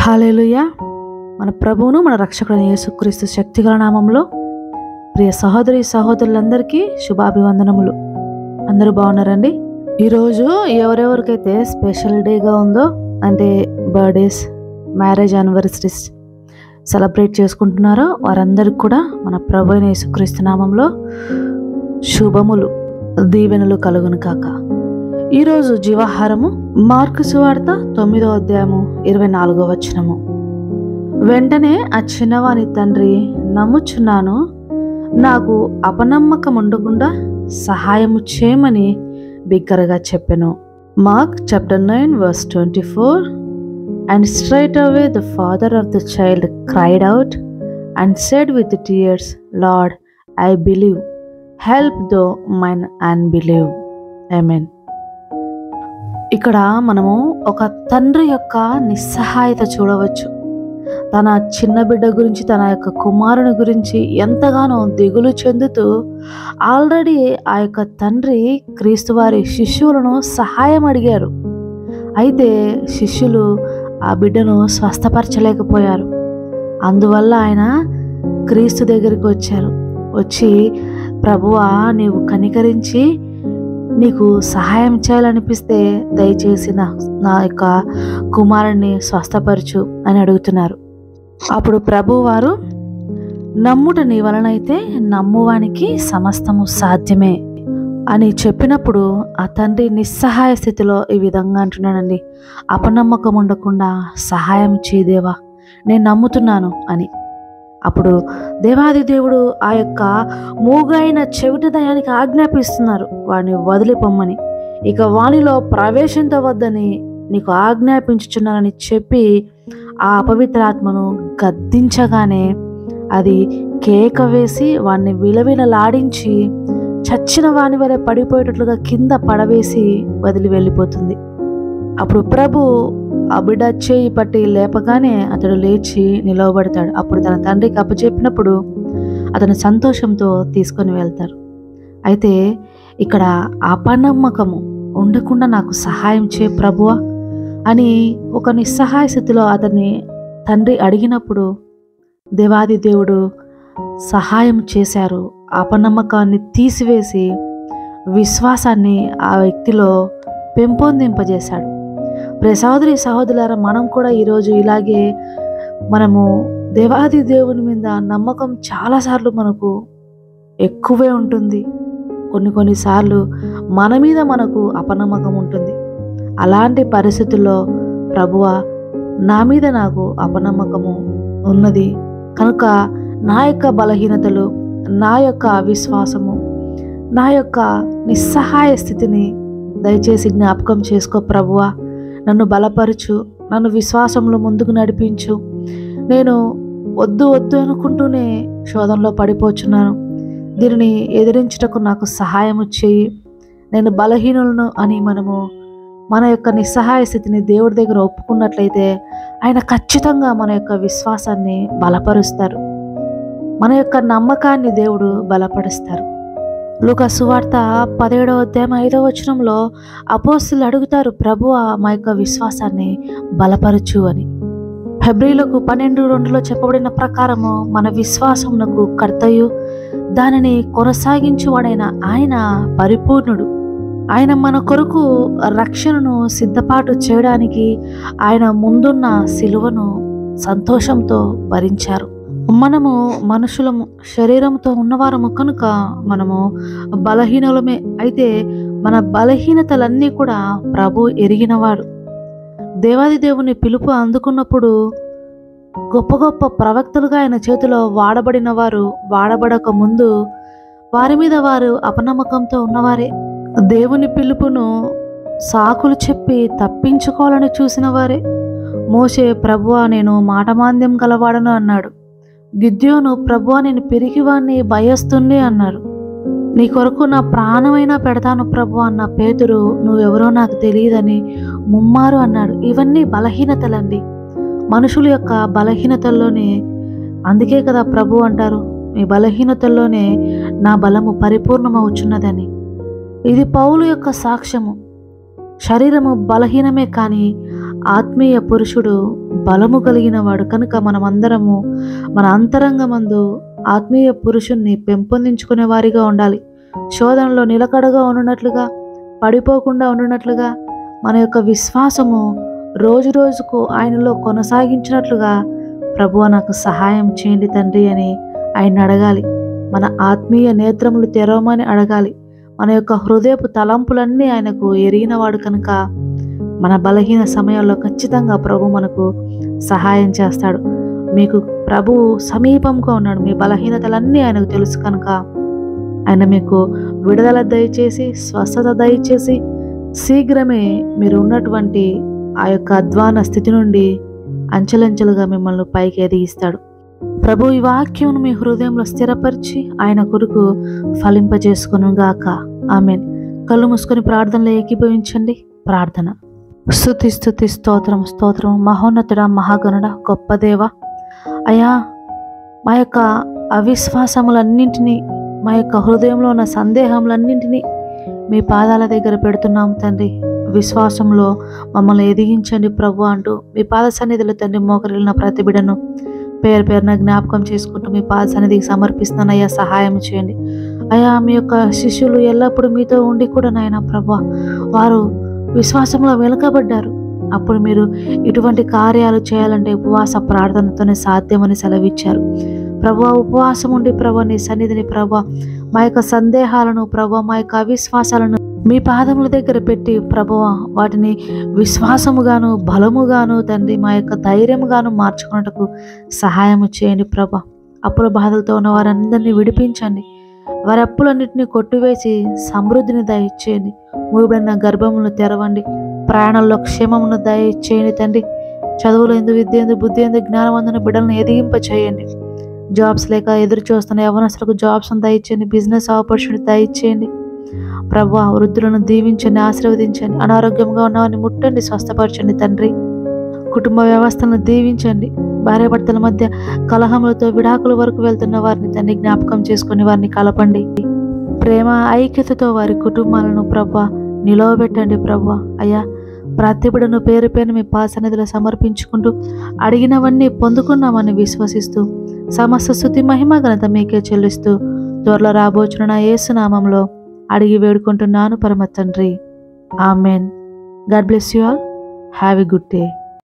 హల్లెలూయా. మన ప్రభువును మన రక్షకుడైన యేసుక్రీస్తు శక్తిగల నామంలో ప్రియ సహోదరి సహోదరులందరికీ శుభాభివందనములు. అందరూ బాగున్నారండి? ఈరోజు ఎవరెవరికైతే స్పెషల్ డేగా ఉందో, అంటే బర్త్డేస్, మ్యారేజ్ యానివర్సరీస్ సెలబ్రేట్ చేసుకుంటున్నారో వారందరికీ కూడా మన ప్రభు అయిన యేసుక్రీస్తు నామంలో శుభములు, దీవెనలు కలుగును కాక. ఈరోజు జీవాహారము మార్కు సువార్త 9వ అధ్యాయము 24వ వచనము. వెంటనే ఆ చిన్నవాని తండ్రి, నమ్ముచున్నాను, నాకు అపనమ్మకం ఉండకుండా సహాయము చేయమని బిగ్గరగా చెప్పెను. Mark chapter 9 verse 24. And straightway the father of the child cried out and said with tears, Lord, I believe, help thou mine unbelief. Amen. ఇక్కడ మనము ఒక తండ్రి యొక్క నిస్సహాయత చూడవచ్చు. తన చిన్న బిడ్డ గురించి, తన యొక్క కుమారుని గురించి ఎంతగానో దిగులు చెందుతూ ఆల్రెడీ ఆ యొక్క తండ్రి క్రీస్తు వారి శిష్యులను సహాయం అడిగారు. అయితే శిష్యులు ఆ బిడ్డను స్వస్థపరచలేకపోయారు. అందువల్ల ఆయన క్రీస్తు దగ్గరికి వచ్చారు. వచ్చి, ప్రభువా, నీవు కనికరించి నీకు సహాయం చేయాలనిపిస్తే దయచేసి నా యొక్క కుమారుణ్ణి స్వస్థపరచు అని అడుగుతున్నారు. అప్పుడు ప్రభువారు, నమ్ముట నీ వలనైతే నమ్మువానికి సమస్తము సాధ్యమే అని చెప్పినప్పుడు ఆ తండ్రి నిస్సహాయ స్థితిలో ఈ విధంగా అంటున్నాడండి, అపనమ్మకం ఉండకుండా సహాయం చేయదేవా, నేను నమ్ముతున్నాను అని. అప్పుడు దేవాది దేవుడు ఆ యొక్క మూగైన చెవిటి దయానికి ఆజ్ఞాపిస్తున్నారు, వాడిని వదిలిపోమ్మని, ఇక వానిలో ప్రవేశించవద్దని నీకు ఆజ్ఞాపించుచున్నానని చెప్పి ఆ అపవిత్రాత్మను గద్దించగానే అది కేక వేసి వాడిని విలవిలలాడించి చచ్చిన వాని వలె పడిపోయేటట్లుగా కింద పడవేసి వదిలి వెళ్ళిపోతుంది. అప్పుడు ప్రభు ఆ బిడ్డ చేయి పట్టి లేపగానే అతడు లేచి నిలవబడతాడు. అప్పుడు తన తండ్రికి అప్పచెప్పినప్పుడు అతను సంతోషంతో తీసుకొని వెళ్తారు. అయితే ఇక్కడ అపనమ్మకము ఉండకుండా నాకు సహాయం చే ప్రభువా అని ఒక నిస్సహాయ స్థితిలో అతన్ని తండ్రి అడిగినప్పుడు దేవాది దేవుడు సహాయం చేశారు. అపనమ్మకాన్ని తీసివేసి విశ్వాసాన్ని ఆ వ్యక్తిలో పెంపొందింపజేశాడు. ప్రియ సహోదరి సహోదరులారా, మనం కూడా ఈరోజు ఇలాగే మనము దేవాది దేవుని మీద నమ్మకం చాలాసార్లు మనకు ఎక్కువే ఉంటుంది. కొన్నిసార్లు మన మీద మనకు అపనమ్మకం ఉంటుంది. అలాంటి పరిస్థితుల్లో ప్రభువా, నా మీద నాకు అపనమ్మకము ఉన్నది కనుక నా యొక్క బలహీనతలు, నా యొక్క అవిశ్వాసము, నా యొక్క నిస్సహాయ స్థితిని దయచేసి జ్ఞాపకం చేసుకో ప్రభువా, నన్ను బలపరచు, నన్ను విశ్వాసంలో ముందుకు నడిపించు. నేను వద్దు అనుకుంటూనే శోధనలో పడిపోచున్నాను, దీనిని ఎదిరించుటకు నాకు సహాయము చేయి, నేను బలహీనులను అని మనము మన యొక్క నిస్సహాయ స్థితిని దేవుడి దగ్గర ఒప్పుకున్నట్లయితే ఆయన ఖచ్చితంగా మన యొక్క విశ్వాసాన్ని బలపరుస్తారు, మన యొక్క నమ్మకాన్ని దేవుడు బలపరుస్తారు. లూకా సువార్త 17వ అధ్యాయం 5వ వచనంలో అపోస్తలులు అడుగుతారు, ప్రభువా, మా యొక్క విశ్వాసాన్ని బలపరచు అని. హెబ్రీయులకు 12:2లో చెప్పబడిన ప్రకారము మన విశ్వాసమునకు కర్తయు దానిని కొనసాగించువాడైన ఆయన పరిపూర్ణుడు. ఆయన మన కొరకు రక్షణను సిద్ధపాటు చేయడానికి ఆయన ముందున్న సిలువను సంతోషంతో భరించారు. మనము మనుషులము, శరీరంతో ఉన్నవారము కనుక మనము బలహీనులమే. అయితే మన బలహీనతలన్నీ కూడా ప్రభు ఎరిగినవాడు. దేవాది దేవుని పిలుపు అందుకున్నప్పుడు గొప్ప గొప్ప ప్రవక్తలుగా ఆయన చేతిలో వాడబడిన వారు, వాడబడక ముందు వారి మీద వారు అపనమ్మకంతో ఉన్నవారే. దేవుని పిలుపును సాకులు చెప్పి తప్పించుకోవాలని చూసిన వారే. మోషే, ప్రభువా, నేను మాటమాంద్యం గలవాడను అన్నాడు. గిద్యోను, ప్రభువా, నేను పిరికివాణ్ణి, భయస్తుణ్ణి అన్నారు. నీ కొరకు నా ప్రాణమైనా పెడతాను ప్రభు అన్న పేతురు, నువ్వెవరో నాకు తెలియదని ముమ్మారు అన్నాడు. ఇవన్నీ బలహీనతలండి, మనుషుల యొక్క బలహీనతల్లోనే. అందుకే కదా ప్రభు అంటారు, మీ బలహీనతల్లోనే నా బలము పరిపూర్ణమవుచున్నదని. ఇది పౌలు యొక్క సాక్ష్యము. శరీరము బలహీనమే కానీ ఆత్మీయ పురుషుడు బలము కలిగిన వాడు కనుక మనమందరము మన అంతరంగమందు ఆత్మీయ పురుషుణ్ణి పెంపొందించుకునే వారిగా ఉండాలి. శోధనలో నిలకడగా ఉండునట్లుగా, పడిపోకుండా ఉండునట్లుగా, మన యొక్క విశ్వాసము రోజు రోజుకు ఆయనలో కొనసాగించినట్లుగా ప్రభువా నాకు సహాయం చేయండి తండ్రి అని ఆయన అడగాలి. మన ఆత్మీయ నేత్రములు తెరవమని అడగాలి. మన యొక్క హృదయపు తలంపులన్నీ ఆయనకు ఎరిగినవాడు కనుక మన బలహీన సమయాల్లో ఖచ్చితంగా ప్రభు మనకు సహాయం చేస్తాడు. మీకు ప్రభువు సమీపంగా ఉన్నాడు. మీ బలహీనతలన్నీ ఆయనకు తెలుసు కనుక ఆయన మీకు విడుదల దయచేసి, స్వస్థత దయచేసి, శీఘ్రమే మీరు ఉన్నటువంటి ఆ యొక్క అధ్వాన స్థితి నుండి అంచెలంచెలుగా మిమ్మల్ని పైకి ఎదిగిస్తాడు. ప్రభు ఈ వాక్యమును మీ హృదయంలో స్థిరపరిచి ఆయన కొరకు ఫలింపజేసుకును గాక. ఆమేన్. కళ్ళు మూసుకొని ప్రార్థనలో ఏకీభవించండి. ప్రార్థన. స్తుతి స్తుతి స్తోత్రం స్తోత్రం. మహోన్నతుడ, మహాగణుడ, గొప్ప దేవ, అయ్యా మా యొక్క అవిశ్వాసములన్నింటినీ, మా యొక్క హృదయంలో ఉన్న సందేహములన్నింటినీ మీ పాదాల దగ్గర పెడుతున్నాము తండ్రి. విశ్వాసంలో మమ్మల్ని ఎదిగించండి ప్రభు అంటూ మీ పాద సన్నిధిలో తండ్రి మోకరిల్లిన ప్రతి బిడ్డను పేరు పేరున జ్ఞాపకం చేసుకుంటూ మీ పాద సన్నిధికి సమర్పిస్తున్నాను. అయ్యా సహాయం చేయండి. అయ్యా మీ యొక్క శిష్యులు ఎల్లప్పుడూ మీతో ఉండి కూడా నాయన ప్రభు వారు విశ్వాసంలో వెనుకబడ్డారు. అప్పుడు మీరు ఇటువంటి కార్యాలు చేయాలంటే ఉపవాస ప్రార్థనతోనే సాధ్యమని సెలవిచ్చారు. ప్రభు ఉపవాసం ఉండి ప్రభు నీ సన్నిధిని ప్రభు మా యొక్క సందేహాలను ప్రభు మా యొక్క అవిశ్వాసాలను మీ పాదముల దగ్గర పెట్టి ప్రభువ వాటిని విశ్వాసముగాను బలముగాను తండ్రి మా యొక్క ధైర్యముగాను మార్చుకున్నట్టుకు సహాయము చేయండి ప్రభా. అప్పుల బాధలతో ఉన్న వారందరినీ విడిపించండి. వారి అప్పులన్నింటినీ కొట్టివేసి సమృద్ధిని దయచేయండి. మూయబడిన గర్భములను తెరవండి. ప్రయాణంలో క్షేమమును దయచేయండి తండ్రి. చదువులు ఎందు, విద్య ఎందు, బుద్ధి ఎందు, జ్ఞానం అందున బిడ్డలను ఎదిగింప చేయండి. జాబ్స్ లేక ఎదురు చూస్తున్న యవనస్తులకు జాబ్స్ దయచేయండి. బిజినెస్ ఆపర్చునిటీ దయచేయండి ప్రభువా. వృద్ధులను దీవించండి, ఆశీర్వదించండి. అనారోగ్యంగా ఉన్నవారిని ముట్టండి, స్వస్థపరచండి తండ్రి. కుటుంబ వ్యవస్థలను దీవించండి. భార్యాభర్తల మధ్య కలహములతో విడాకుల వరకు వెళ్తున్న వారిని తండ్రి జ్ఞాపకం చేసుకుని వారిని కలపండి. ప్రేమ ఐక్యతతో వారి కుటుంబాలను ప్రభువా నిలవబెట్టండి ప్రభువా. అయ్యా ప్రతి బిడ్డను పేరు పేరు మీ పాద సన్నిధిలో సమర్పించుకుంటూ అడిగినవన్నీ పొందుకున్నామని విశ్వసిస్తూ సమస్త స్తుతి మహిమ ఘనత మీకే చెల్లిస్తూ త్వరలో రాబోచున్న నా యేసు నామంలో అడిగి వేడుకుంటున్నాను పరమ తండ్రి. Amen. God bless you all. Have a good day.